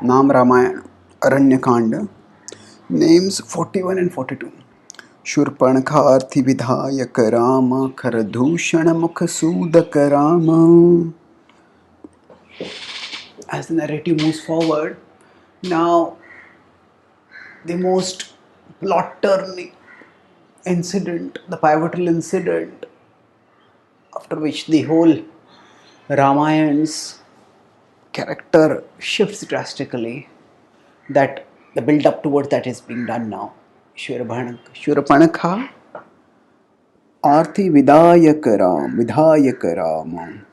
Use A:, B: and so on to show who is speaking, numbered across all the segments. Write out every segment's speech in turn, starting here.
A: Naam Ramayana, Aranyakanda, names 41 and 42. Shurpanakharthi vidhayaka Rama Karadhushana Mukhasudaka Rama. As the narrative moves forward, now the most plot turning incident, the pivotal incident, after which the whole Ramayan's character shifts drastically, that the build up towards that is being done now. Shurapanakha Arthi Vidhayak Ram.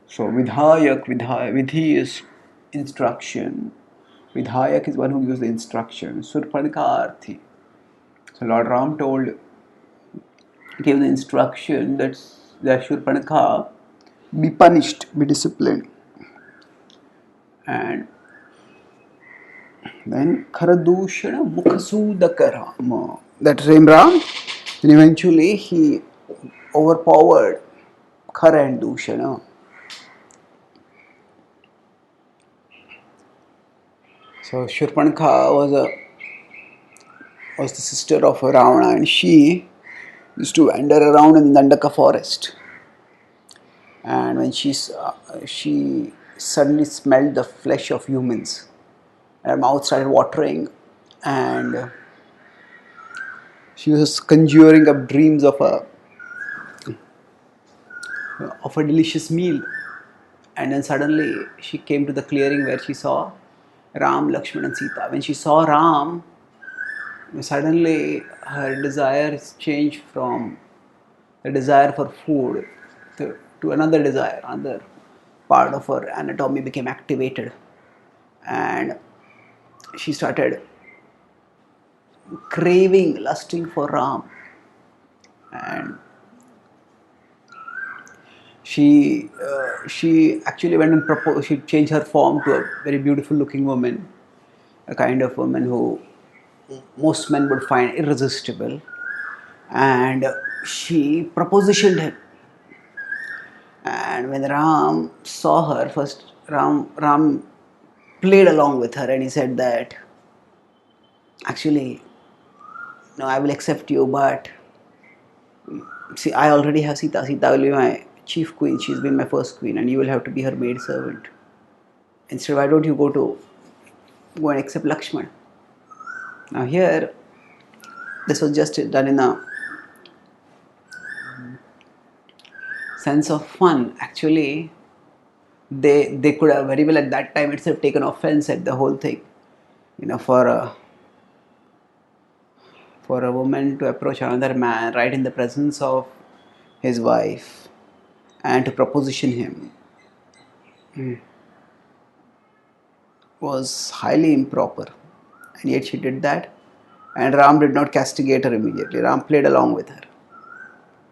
A: So Vidhi is instruction. Vidhayak is one who gives the instruction. Surpanakha Arthi. So Lord Ram gave the instruction that Shurpanakha be punished, be disciplined. And then Kharadushana Mukhasudaka Rama. That same Ram, and eventually he overpowered Khara and Dushana. So Shurpanakha was the sister of Ravana, and she used to wander around in the Dandaka forest. And when she suddenly smelled the flesh of humans, her mouth started watering, and she was conjuring up dreams of a delicious meal. And then suddenly she came to the clearing where she saw Ram, Lakshman and Sita. When she saw Ram, suddenly her desires changed from the desire for food to another desire. Another part of her anatomy became activated, and she started craving, lusting for Ram. And she actually went and proposed. She changed her form to a very beautiful looking woman, a kind of woman who most men would find irresistible, and she propositioned him. And when Ram saw her, first Ram played along with her, and he said that actually, no, I will accept you, but see, I already have Sita. Sita will be my chief queen. She's been my first queen, and you will have to be her maid servant. Instead, why don't you go and accept Lakshman? Now here, this was just done in a sense of fun. Actually, they could have very well at that time itself taken offense at the whole thing. For a woman to approach another man right in the presence of his wife and to proposition him was highly improper, and yet she did that, and Ram did not castigate her immediately. Ram played along with her.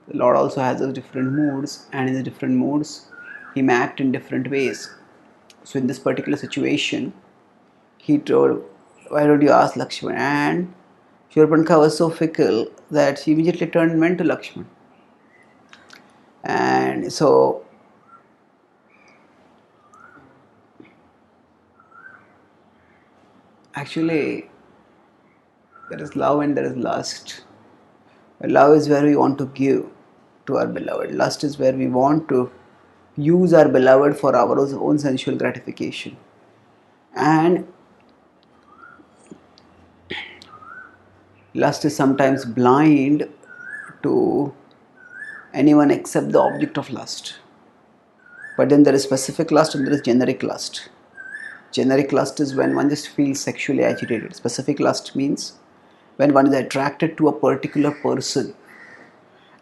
A: The Lord also has those different moods, and in the different moods he may act in different ways. So in this particular situation, he told, why don't you ask Lakshman? And Shurpanakha was so fickle that she immediately turned and went to Lakshman. And so actually there is love and there is lust. Love is where we want to give to our beloved. Lust is where we want to use our beloved for our own sensual gratification. And lust is sometimes blind to anyone except the object of lust. But then there is specific lust and there is generic lust. Generic lust is when one just feels sexually agitated. Specific lust means when one is attracted to a particular person,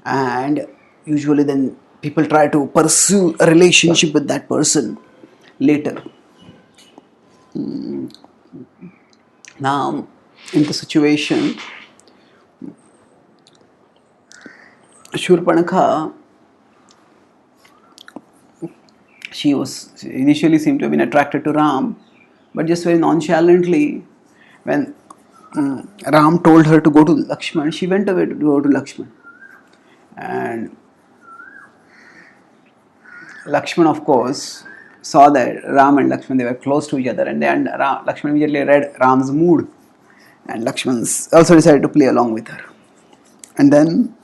A: and usually then people try to pursue a relationship with that person later. Now, in the situation, Shurpanakha, she initially seemed to have been attracted to Ram, but just very nonchalantly, when Ram told her to go to Lakshman, she went away to go to Lakshman. And Lakshman, of course, saw that Ram and Lakshman, they were close to each other, and then Lakshman immediately read Ram's mood, and Lakshman also decided to play along with her. And then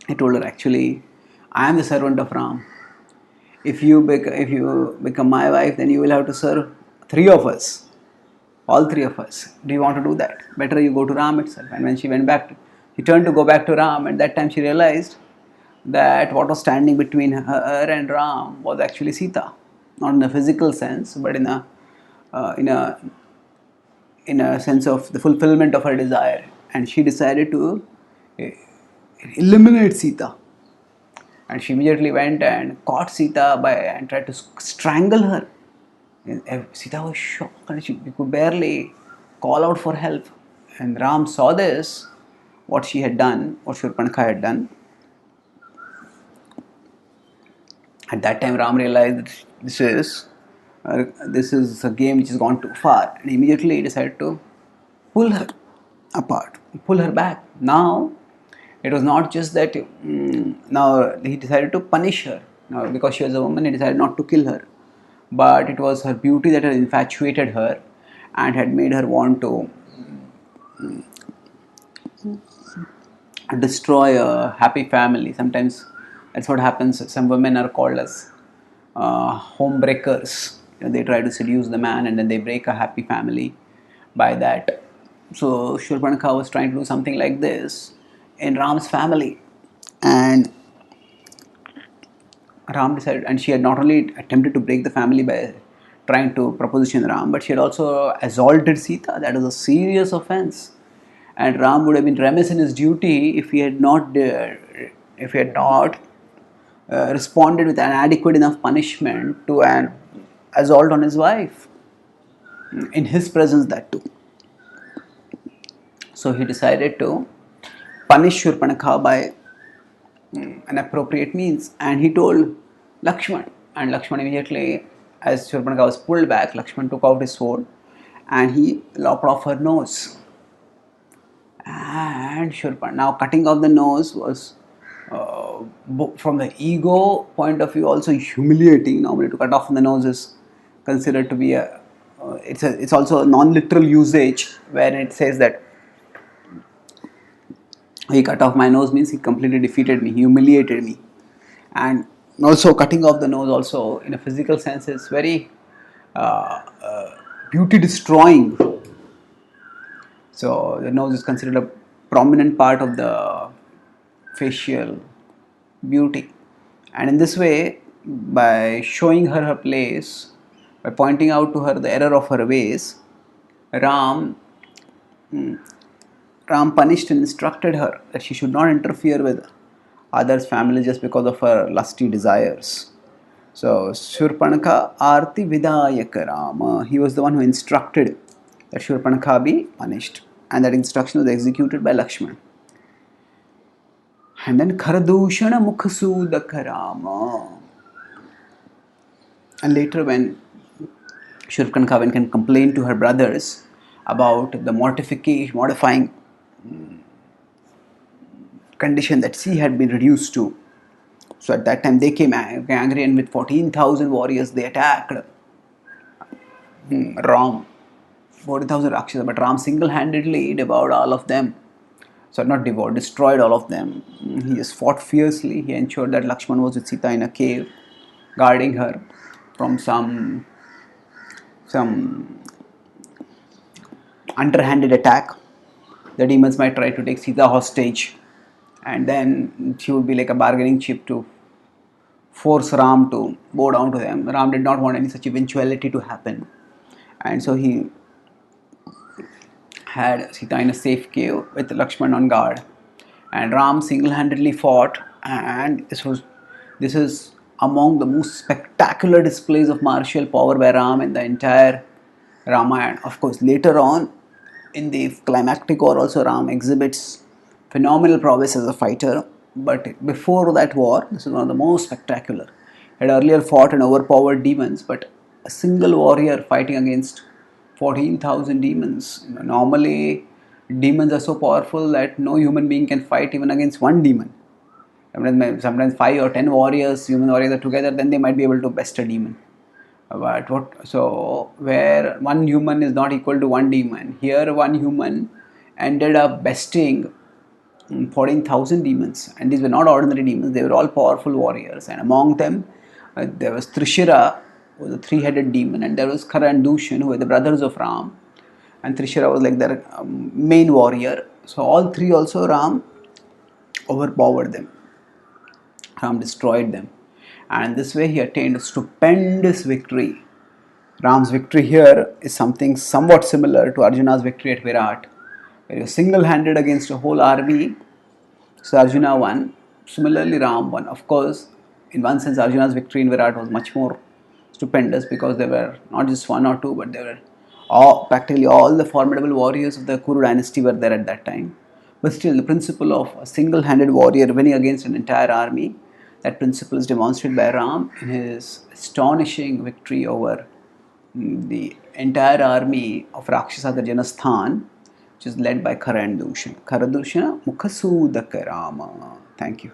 A: he told her, actually, I am the servant of Ram. If you become my wife, then you will have to serve three of us, all three of us. Do you want to do that? Better you go to Ram itself. And when she went back, she turned to go back to Ram. At that time, she realized that what was standing between her and Ram was actually Sita, not in a physical sense, but in a in a sense of the fulfillment of her desire. And she decided to eliminate Sita. And she immediately went and caught Sita and tried to strangle her. And Sita was shocked and she could barely call out for help. And Ram saw this, what she had done, what Shurpanakha had done. At that time, Ram realized that this is a game which has gone too far, and immediately decided to pull her apart, pull her back. Now, it was not just that. Now he decided to punish her. Now, because she was a woman, he decided not to kill her, but it was her beauty that had infatuated her and had made her want to destroy a happy family. Sometimes that's what happens. Some women are called as home breakers. They try to seduce the man and then they break a happy family by that. So Shurpanakha was trying to do something like this in Ram's family, and Ram decided, and she had not only attempted to break the family by trying to proposition Ram, but she had also assaulted Sita. That was a serious offense, and Ram would have been remiss in his duty if he had not responded with an adequate enough punishment to an assault on his wife, in his presence that too. So he decided to punish Shurpanakha by an appropriate means, and he told Lakshman, and Lakshman immediately, as Shurpanakha was pulled back, Lakshman took out his sword and he lopped off her nose. And Shurpanakha, now cutting off the nose was from the ego point of view also humiliating. Normally to cut off the nose is considered to be it's also a non-literal usage where it says that he cut off my nose means he completely defeated me, humiliated me. And also cutting off the nose also in a physical sense is very beauty destroying. So the nose is considered a prominent part of the facial beauty, and in this way, by showing her place, by pointing out to her the error of her ways, Ram punished and instructed her that she should not interfere with others' family just because of her lusty desires. So Shurpanakha Arti Vidayaka Rama, he was the one who instructed that Shurpanakha be punished, and that instruction was executed by Lakshman. And then Kharadushana Mukhasudaka Rama. And later when Shurpanakha can complain to her brothers about the modifying condition that she had been reduced to. So at that time they came angry, and with 14,000 warriors they attacked Ram. 40,000 Rakshasa, but Ram single-handedly devoured all of them. So not devoured, destroyed all of them. He just fought fiercely. He ensured that Lakshman was with Sita in a cave, guarding her from some underhanded attack. The demons might try to take Sita hostage, and then she would be like a bargaining chip to force Ram to bow down to them. Ram did not want any such eventuality to happen, and so he had Sita in a safe cave with Lakshman on guard, and Ram single-handedly fought. And this is among the most spectacular displays of martial power by Ram in the entire Ramayana. Of course, later on in the climactic war also Ram exhibits phenomenal prowess as a fighter, but before that war, this is one of the most spectacular. He had earlier fought and overpowered demons, but a single warrior fighting against 14,000 demons. Normally, demons are so powerful that no human being can fight even against one demon. Sometimes 5 or 10 warriors, human warriors are together, then they might be able to best a demon. But where one human is not equal to one demon, here one human ended up besting 14,000 demons, and these were not ordinary demons, they were all powerful warriors. And among them, there was Trishira, who was a three-headed demon, and there was Khara and Dushan, who were the brothers of Ram. And Trishira was like their main warrior. So, all three also Ram overpowered them. Ram destroyed them. And this way he attained a stupendous victory. Ram's victory here is something somewhat similar to Arjuna's victory at Virat, where he was single-handed against a whole army. So Arjuna won. Similarly, Ram won. Of course, in one sense, Arjuna's victory in Virat was much more stupendous because there were not just one or two, but there were practically all the formidable warriors of the Kuru dynasty were there at that time. But still, the principle of a single-handed warrior winning against an entire army, that principle is demonstrated by Ram in his astonishing victory over the entire army of Rakshasa, the Janasthan, which is led by Khara and Dushan. Khara Dushan, Mukhasudaka Rama. Thank you.